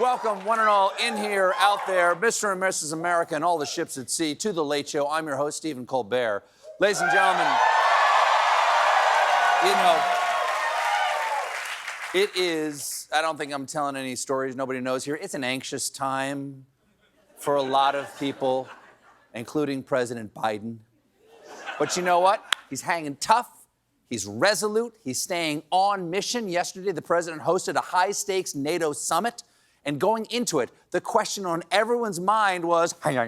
Welcome, one and all, in here, out there, Mr. and Mrs. America, and all the ships at sea, to The Late Show. I'm your host, Stephen Colbert. Ladies and gentlemen, you know, it is, I don't think I'm telling any stories nobody knows here. It's an anxious time for a lot of people, including President Biden. But you know what? He's hanging tough. He's resolute. He's staying on mission. Yesterday, the president hosted a high-stakes NATO summit. And going into it, the question on everyone's mind was, you know,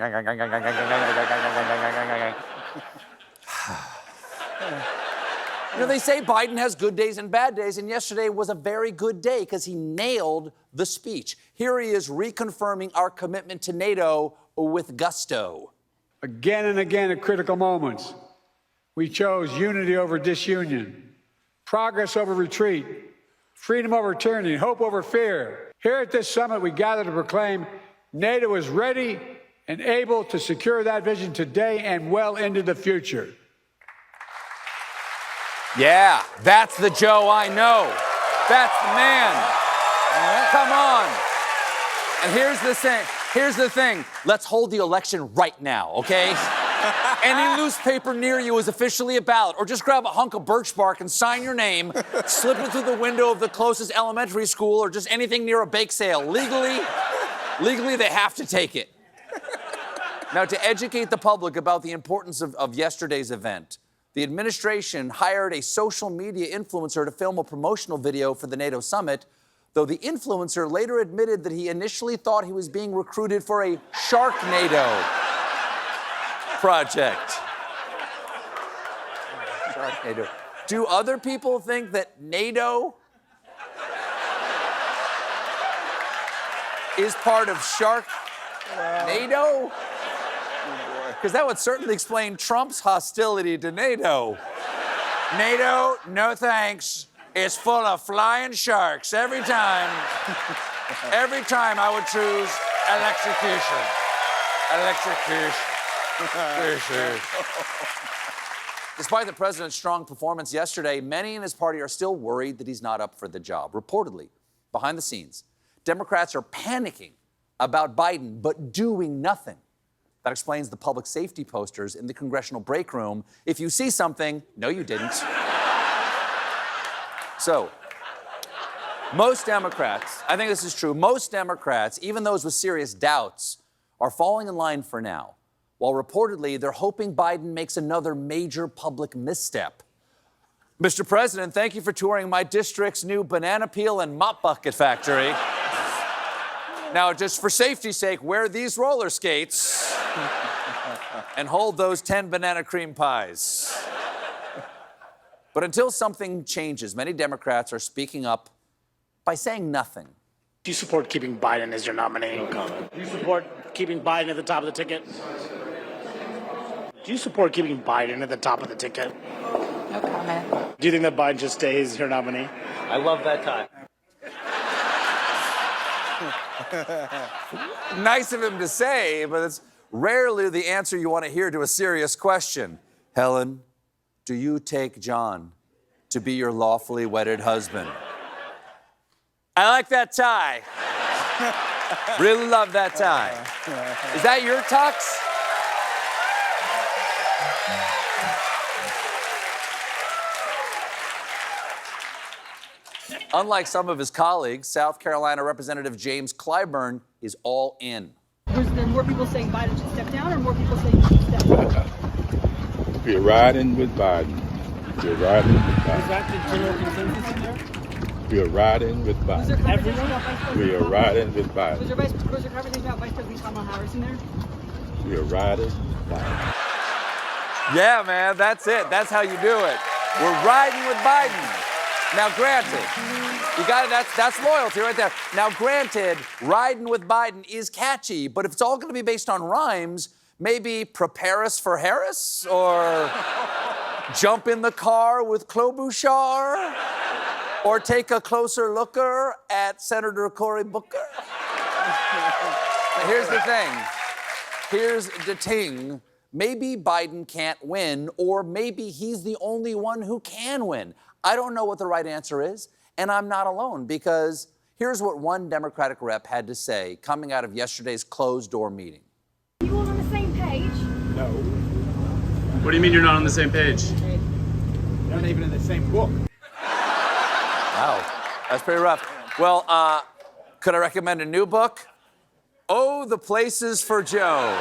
they say Biden has good days and bad days, and yesterday was a very good day because he nailed the speech. Here he is reconfirming our commitment to NATO with gusto. Again and again at critical moments, we chose unity over disunion, progress over retreat, freedom over tyranny, hope over fear. Here at this summit, we gather to proclaim NATO is ready and able to secure that vision today and well into the future. Yeah, that's the Joe I know. That's the man. Come on. And here's the thing. Let's hold the election right now, okay? Any loose paper near you is officially a ballot, or just grab a hunk of birch bark and sign your name, slip it through the window of the closest elementary school, or just anything near a bake sale. Legally, they have to take it. Now, to educate the public about the importance of yesterday's event, the administration hired a social media influencer to film a promotional video for the NATO summit, though the influencer later admitted that he initially thought he was being recruited for a Sharknado project. Sharknado. Do other people think that NATO is part of Sharknado? Because that would certainly explain Trump's hostility to NATO. NATO, no thanks, is full of flying sharks every time. Every time I would choose electrocution. Electrocution. Despite the president's strong performance yesterday, many in his party are still worried that he's not up for the job. Reportedly, behind the scenes, Democrats are panicking about Biden, but doing nothing. That explains the public safety posters in the congressional break room. If you see something, no, you didn't. So, most Democrats, I think this is true, most Democrats, even those with serious doubts, are falling in line for now, while reportedly they're hoping Biden makes another major public misstep. Mr. President, thank you for touring my district's new banana peel and mop bucket factory. Now, just for safety's sake, wear these roller skates and hold those 10 banana cream pies. But until something changes, many Democrats are speaking up by saying nothing. Do you support keeping Biden as your nominee? No comment. Do you support keeping Biden at the top of the ticket? Do you support keeping Biden at the top of the ticket? No comment. Do you think that Biden just stays your nominee? I love that tie. Nice of him to say, but it's rarely the answer you want to hear to a serious question. Helen, do you take John to be your lawfully wedded husband? I like that tie. Really love that tie. Is that your tux? Unlike some of his colleagues, South Carolina Representative James Clyburn is all in. Was there more people saying Biden should step down or more people saying he should step up? We're riding with Biden. We're riding with Biden. Is that the general consensus in there? We are riding with Biden. Was there conversation about Vice President We are Kamala? riding with Biden. Was there conversation about Vice President Kamala Harris in there? We are riding with Biden. Yeah, man, that's it. That's how you do it. We're riding with Biden. Now, granted, you got it. That's loyalty right there. Now, granted, riding with Biden is catchy, but if it's all going to be based on rhymes, maybe prepare us for Harris or jump in the car with Klobuchar or take a closer looker at Senator Cory Booker. Here's the thing. Here's the ting. Maybe Biden can't win, or maybe he's the only one who can win. I don't know what the right answer is, and I'm not alone, because Here's what one Democratic rep had to say coming out of yesterday's closed-door meeting. You all on the same page? No, What do you mean you're not on the same page? not even in the same book. Wow, that's pretty rough. Well, could I recommend a new book? Oh, the Places for Joe.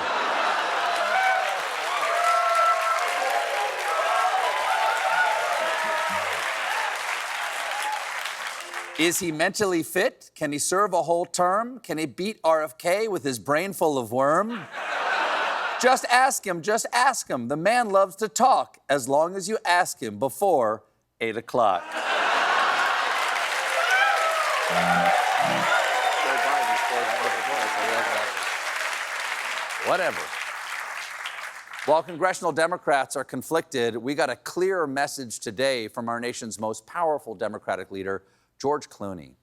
Is he mentally fit? Can he serve a whole term? Can he beat RFK with his brain full of worm? Just ask him, just ask him. The man loves to talk as long as you ask him before 8 o'clock. Whatever. While congressional Democrats are conflicted, we got a clear message today from our nation's most powerful Democratic leader, George Clooney.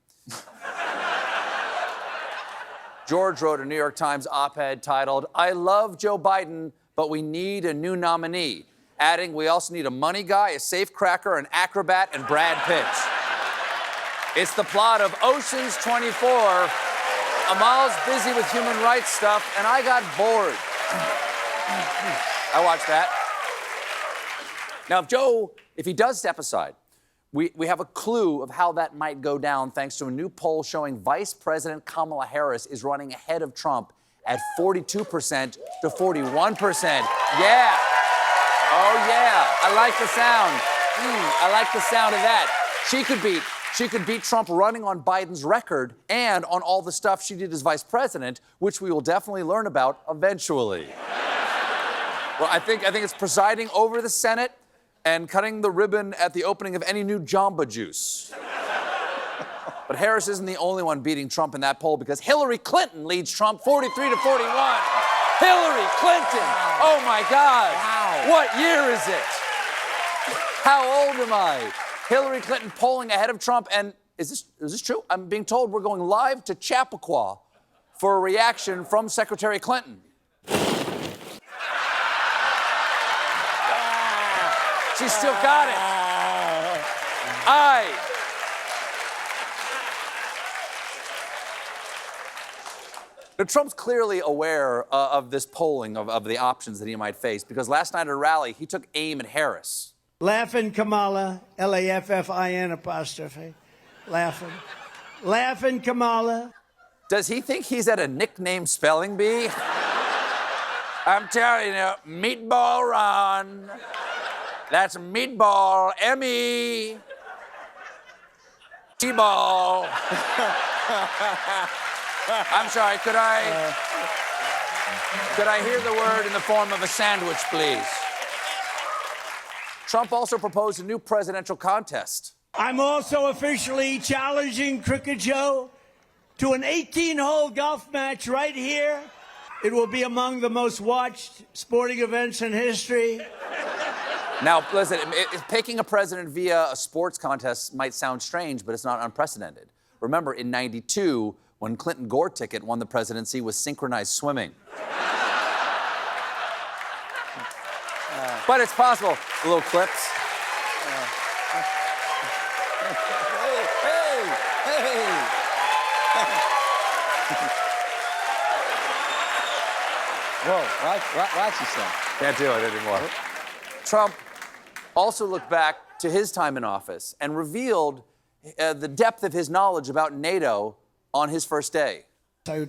George wrote a New York Times op-ed titled, "I love Joe Biden, but we need a new nominee," adding, "We also need a money guy, a safecracker, an acrobat, and Brad Pitt." It's the plot of Ocean's 24. Amal's busy with human rights stuff, and I got bored. I watched that. Now, if he does step aside, we have a clue of how that might go down thanks to a new poll showing Vice President Kamala Harris is running ahead of Trump at 42% to 41%. Yeah. Oh, yeah. I like the sound. I like the sound of that. She could beat Trump running on Biden's record and on all the stuff she did as vice president, which we will definitely learn about eventually. Well, I think it's presiding over the Senate and cutting the ribbon at the opening of any new Jamba Juice. But Harris isn't the only one beating Trump in that poll because Hillary Clinton leads Trump 43 to 41. Hillary Clinton! Oh my God! Wow. What year is it? How old am I? Hillary Clinton polling ahead of Trump, and is this true? I'm being told we're going live to Chappaqua for a reaction from Secretary Clinton. She still got it. Now, Trump's clearly aware of this polling of the options that he might face because last night at a rally, he took aim at Harris. Laughing Kamala, Laffin apostrophe. Laughing. Laughing Kamala. Does he think he's at a nickname spelling bee? I'm telling you, Meatball Ron. That's Meatball Emmy. T-ball. I'm sorry, could I hear the word in the form of a sandwich, please? Trump also proposed a new presidential contest. I'm also officially challenging Crooked Joe to an 18-hole golf match right here. It will be among the most watched sporting events in history. Now, listen, picking a president via a sports contest might sound strange, but it's not unprecedented. Remember, in '92, when Clinton Gore Ticket won the presidency with synchronized swimming. But it's possible. Little clips. Whoa, watch yourself. Can't do it anymore. Trump also looked back to his time in office and revealed the depth of his knowledge about NATO on his first day. I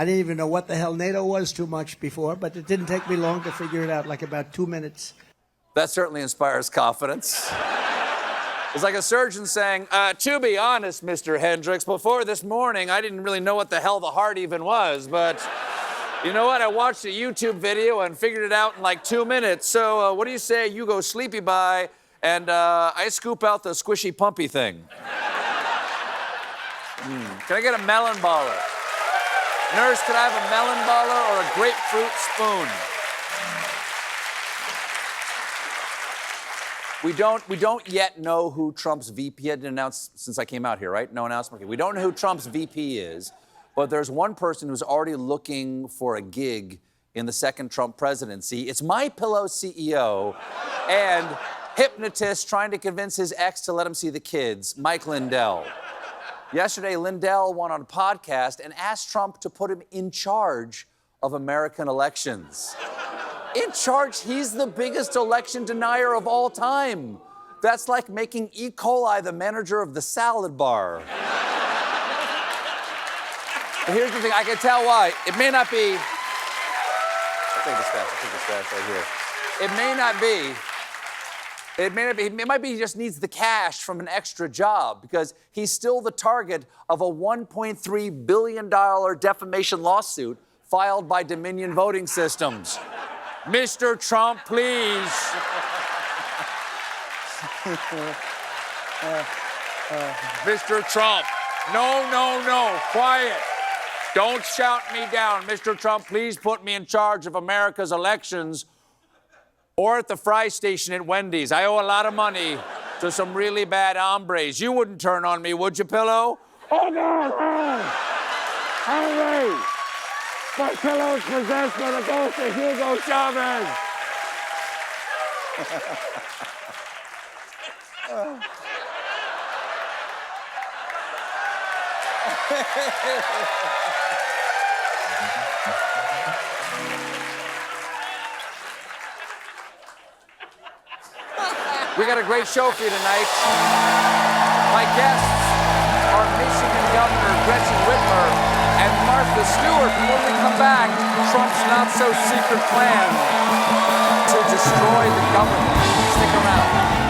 didn't even know what the hell NATO was too much before, but it didn't take me long to figure it out, like about 2 minutes. That certainly inspires confidence. It's like a surgeon saying, to be honest, Mr. Hendricks, before this morning, I didn't really know what the hell the heart even was, but you know what? I watched a YouTube video and figured it out in like 2 minutes. So what do you say you go sleepy by and I scoop out the squishy pumpy thing? Can I get a melon baller? Nurse, could I have a melon baller or a grapefruit spoon? We don't yet know who Trump's VP had announced since I came out here, right? No announcement. Okay. We don't know who Trump's VP is, but there's one person who's already looking for a gig in the second Trump presidency. It's MyPillow CEO and hypnotist trying to convince his ex to let him see the kids, Mike Lindell. Yesterday, Lindell went on a podcast and asked Trump to put him in charge of American elections. In charge? He's the biggest election denier of all time. That's like making E. coli the manager of the salad bar. But here's the thing, I can tell why. It may not be... I'll take the stash right here. It might be he just needs the cash from an extra job because he's still the target of a $1.3 billion defamation lawsuit filed by Dominion Voting Systems. Mr. Trump, please. Mr. Trump, no, quiet. Don't shout me down. Mr. Trump, please put me in charge of America's elections or at the fry station at Wendy's. I owe a lot of money to some really bad hombres. You wouldn't turn on me, would you, Pillow? Oh, no! Henry! My pillow's possessed by the ghost of Hugo Chavez! We got a great show for you tonight. My guests are Michigan Governor Gretchen Whitmer and Martha Stewart. When we come back, Trump's not-so-secret plan to destroy the government. Stick around.